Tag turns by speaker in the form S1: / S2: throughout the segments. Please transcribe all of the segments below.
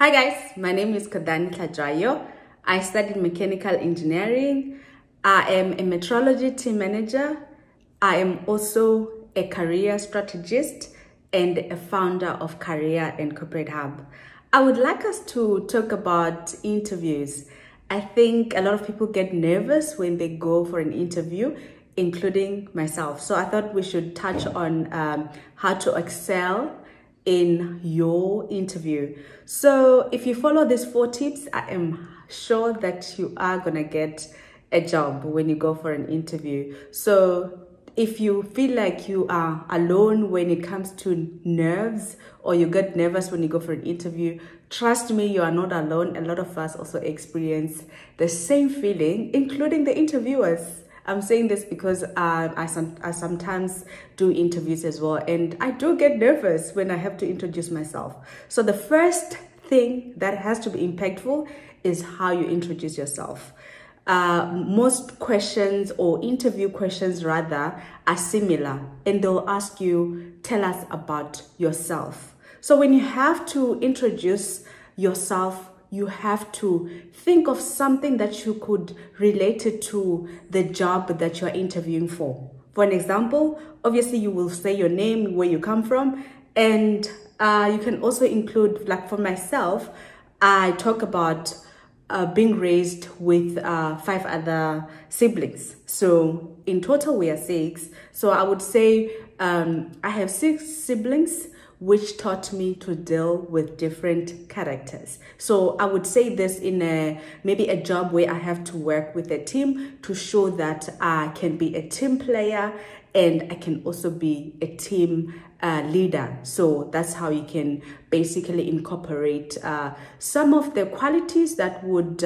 S1: Hi guys, my name is Kodani Kajayo. I studied mechanical engineering. I am a metrology team manager. I am also a career strategist and a founder of Career and Corporate Hub. I would like us to talk about interviews. I think a lot of people get nervous when they go for an interview, including myself. So I thought we should touch on how to excel in your interview. So if you follow these 4 tips, I am sure that you are gonna get a job when you go for an interview. So if you feel like you are alone when it comes to nerves, or you get nervous when you go for an interview, trust me, you are not alone. A lot of us also experience the same feeling, including the interviewers. I'm saying this because I sometimes do interviews as well, and I do get nervous when I have to introduce myself. So the first thing that has to be impactful is how you introduce yourself. Most questions, or interview questions rather, are similar, and they'll ask you, tell us about yourself. So when you have to introduce yourself, you have to think of something that you could relate it to the job that you're interviewing for. For an example, obviously you will say your name, where you come from, and you can also include, like for myself, I talk about being raised with 5 other siblings. So in total we are 6. So I would say I have 6 siblings, which taught me to deal with different characters. So I would say this in maybe a job where I have to work with a team to show that I can be a team player and I can also be a team leader. So that's how you can basically incorporate some of the qualities that would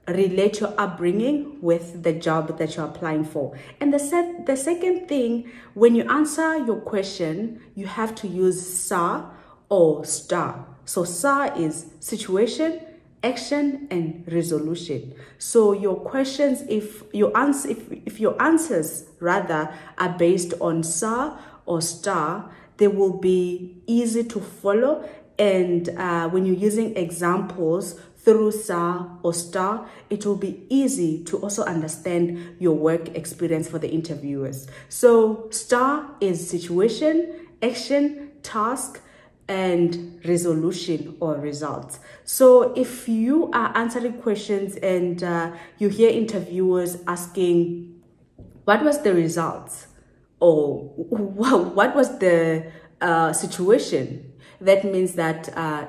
S1: relate your upbringing with the job that you're applying for. And the second thing, when you answer your question, you have to use SAR or STAR. So SAR is situation, action, and resolution. So your questions, if your answers rather are based on SAR or STAR, they will be easy to follow. And when you're using examples through SAR or STAR, it will be easy to also understand your work experience for the interviewers. So STAR is situation, action, task, and resolution or results. So if you are answering questions and you hear interviewers asking, what was the results? Or what was the situation? That means that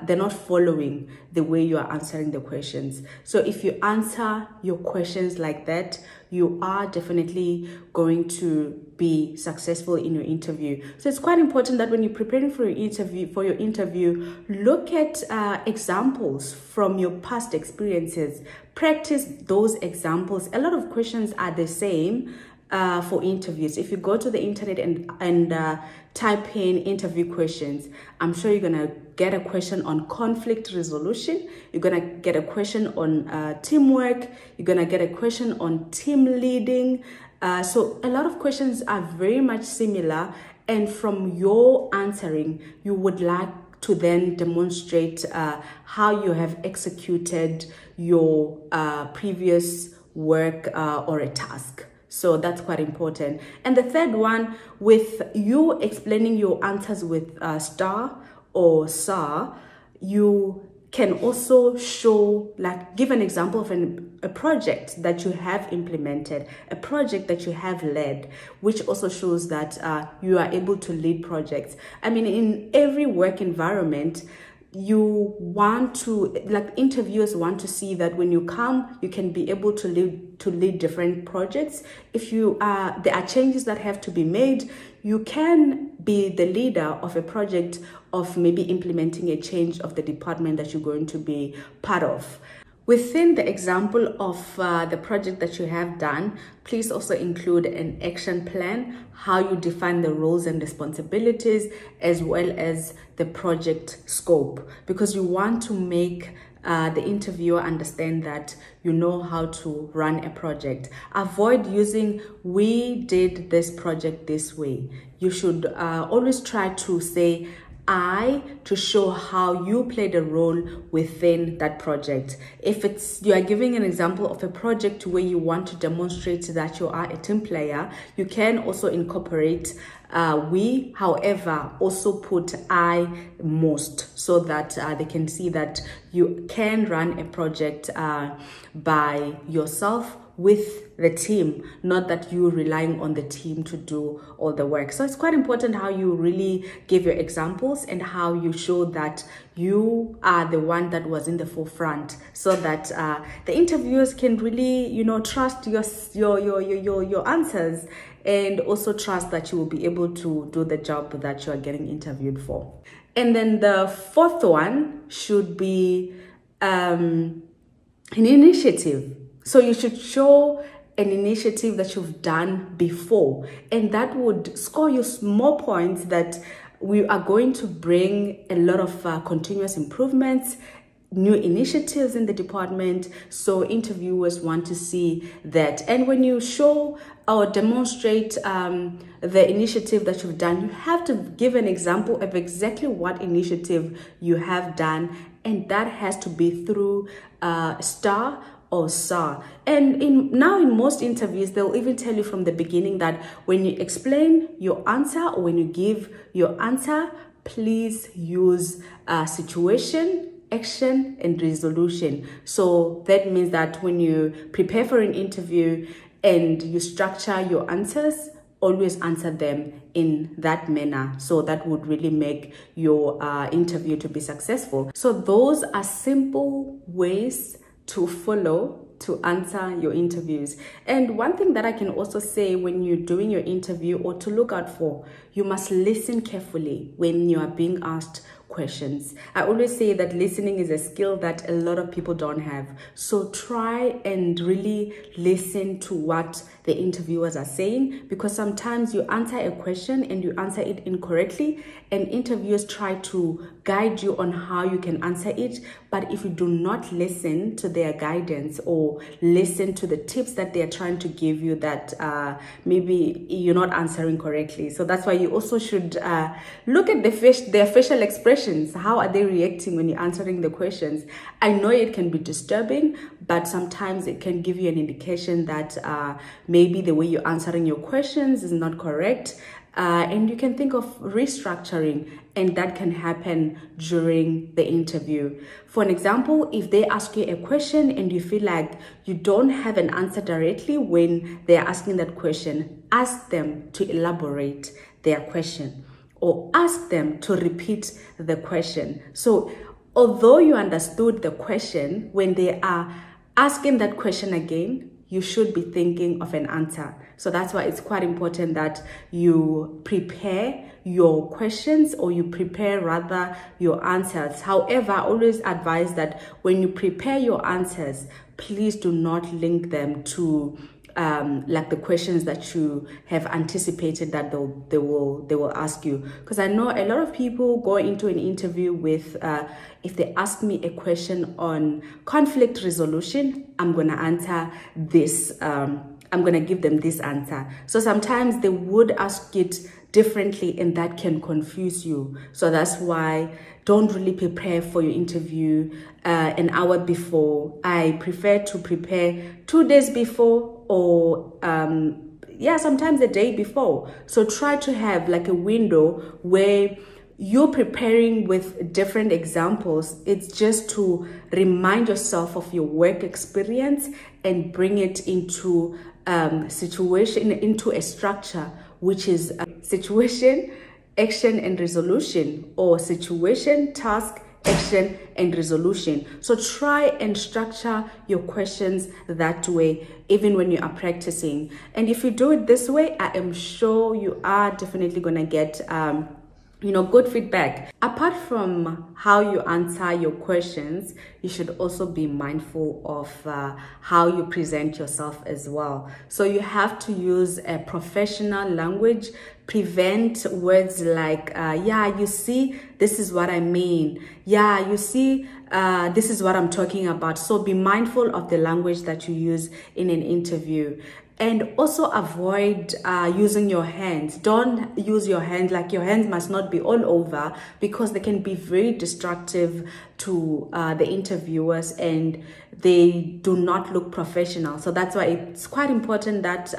S1: they're not following the way you are answering the questions. So if you answer your questions like that, you are definitely going to be successful in your interview. So it's quite important that when you're preparing for your interview, look at examples from your past experiences. Practice those examples. A lot of questions are the same for interviews. If you go to the internet and type in interview questions, I'm sure you're gonna get a question on conflict resolution, you're gonna get a question on teamwork, you're gonna get a question on team leading. So a lot of questions are very much similar, and from your answering, you would like to then demonstrate how you have executed your previous work or a task. So that's quite important. And the third one, with you explaining your answers with STAR or SAR, you can also show, like, give an example of a project that you have implemented, a project that you have led, which also shows that you are able to lead projects. I mean, in every work environment, you want to, like, interviewers want to see that when you come, you can be able to lead different projects. If there are changes that have to be made, you can be the leader of a project, of maybe implementing a change of the department that you're going to be part of. Within the example of the project that you have done, please also include an action plan, how you define the roles and responsibilities, as well as the project scope, because you want to make the interviewer understand that you know how to run a project. Avoid using, we did this project this way. You should always try to say, I to show how you played a role within that project. If you are giving an example of a project where you want to demonstrate that you are a team player, you can also incorporate we, however, also put I most, so that they can see that you can run a project by yourself with the team, not that you're relying on the team to do all the work. So it's quite important how you really give your examples and how you show that you are the one that was in the forefront, so that the interviewers can really, you know, trust your answers, and also trust that you will be able to do the job that you are getting interviewed for. And then the fourth one should be an initiative. So you should show an initiative that you've done before, and that would score you more points that we are going to bring a lot of continuous improvements, new initiatives in the department. So interviewers want to see that. And when you show or demonstrate the initiative that you've done, you have to give an example of exactly what initiative you have done, and that has to be through STAR or SAR. And now in most interviews, they'll even tell you from the beginning that when you explain your answer or when you give your answer, please use situation, action, and resolution. So that means that when you prepare for an interview and you structure your answers, always answer them in that manner. So that would really make your interview to be successful. So those are simple ways to follow to answer your interviews. And one thing that I can also say when you're doing your interview, or to look out for, you must listen carefully when you are being asked questions. I always say that listening is a skill that a lot of people don't have. So try and really listen to what the interviewers are saying, because sometimes you answer a question and you answer it incorrectly, and interviewers try to guide you on how you can answer it. But if you do not listen to their guidance or listen to the tips that they're trying to give you, that maybe you're not answering correctly. So that's why you also should look at their facial expressions. How are they reacting when you're answering the questions? I know it can be disturbing, but sometimes it can give you an indication that maybe the way you're answering your questions is not correct. And you can think of restructuring, and that can happen during the interview. For an example, if they ask you a question and you feel like you don't have an answer directly when they're asking that question, ask them to elaborate their question, or ask them to repeat the question. So although you understood the question, when they are asking that question again, you should be thinking of an answer. So that's why it's quite important that you prepare your questions, or you prepare rather your answers. However, I always advise that when you prepare your answers, please do not link them to like the questions that you have anticipated that they will ask you. Because I know a lot of people go into an interview with if they ask me a question on conflict resolution, I'm gonna answer this, I'm gonna give them this answer. So sometimes they would ask it differently, and that can confuse you. So that's why don't really prepare for your interview an hour before. I prefer to prepare 2 days before, or sometimes a day before. So try to have like a window where you're preparing with different examples. It's just to remind yourself of your work experience and bring it into into a structure, which is situation, action, and resolution, or situation, task, action, and resolution. So try and structure your questions that way, even when you are practicing. And if you do it this way, I am sure you are definitely gonna get good feedback. Apart from how you answer your questions, you should also be mindful of how you present yourself as well. So you have to use a professional language. Prevent words like, yeah, you see, this is what I mean. Yeah, you see, this is what I'm talking about. So be mindful of the language that you use in an interview. And also avoid using your hands. Don't use your hands, like your hands must not be all over, because they can be very destructive to the interviewers and they do not look professional. So that's why it's quite important that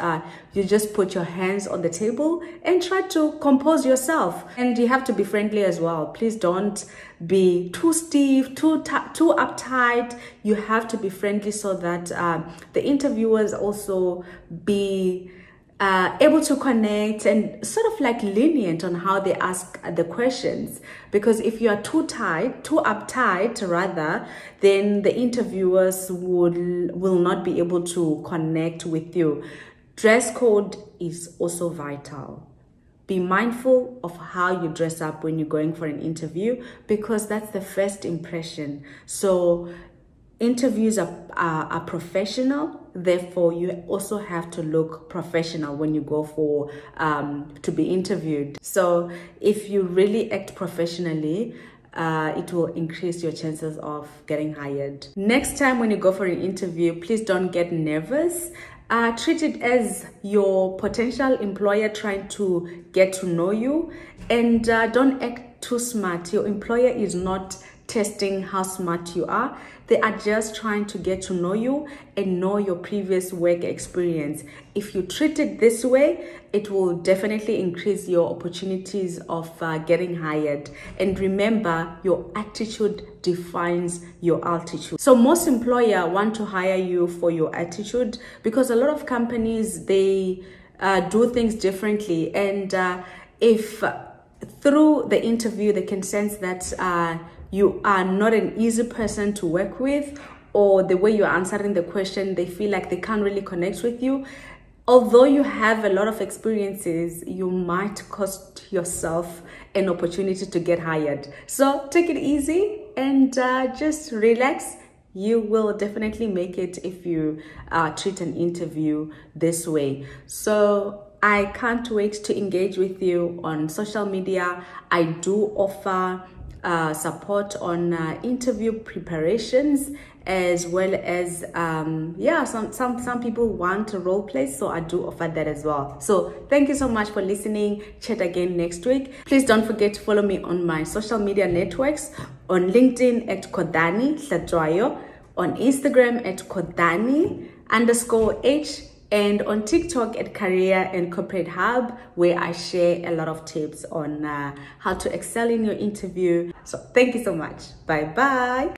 S1: you just put your hands on the table and try to compose yourself. And you have to be friendly as well. Please don't be too stiff, too uptight. You have to be friendly so that the interviewers also be able to connect and sort of like lenient on how they ask the questions. Because if you are too uptight rather, then the interviewers will not be able to connect with you. Dress code is also vital. Be mindful of how you dress up when you're going for an interview, because that's the first impression. So interviews are professional, therefore you also have to look professional when you go for to be interviewed. So if you really act professionally, it will increase your chances of getting hired. Next time when you go for an interview, please don't get nervous. Treat it as your potential employer trying to get to know you, and don't act too smart. Your employer is not testing how smart you are. They are just trying to get to know you and know your previous work experience. If you treat it this way, it will definitely increase your opportunities of getting hired. And remember, your attitude defines your altitude. So most employers want to hire you for your attitude, because a lot of companies, they do things differently. And if through the interview they can sense that you are not an easy person to work with, or the way you're answering the question, they feel like they can't really connect with you, although you have a lot of experiences, you might cost yourself an opportunity to get hired. So take it easy and just relax. You will definitely make it if you treat an interview this way. So I can't wait to engage with you on social media. I do offer support on interview preparations, as well as some people want to role play, so I do offer that as well. So thank you so much for listening. Chat again next week. Please don't forget to follow me on my social media networks, on LinkedIn at Kodani Hlatshwayo, on Instagram at Kodani_H, and on TikTok at Career and Corporate Hub, where I share a lot of tips on how to excel in your interview. So thank you so much. Bye bye.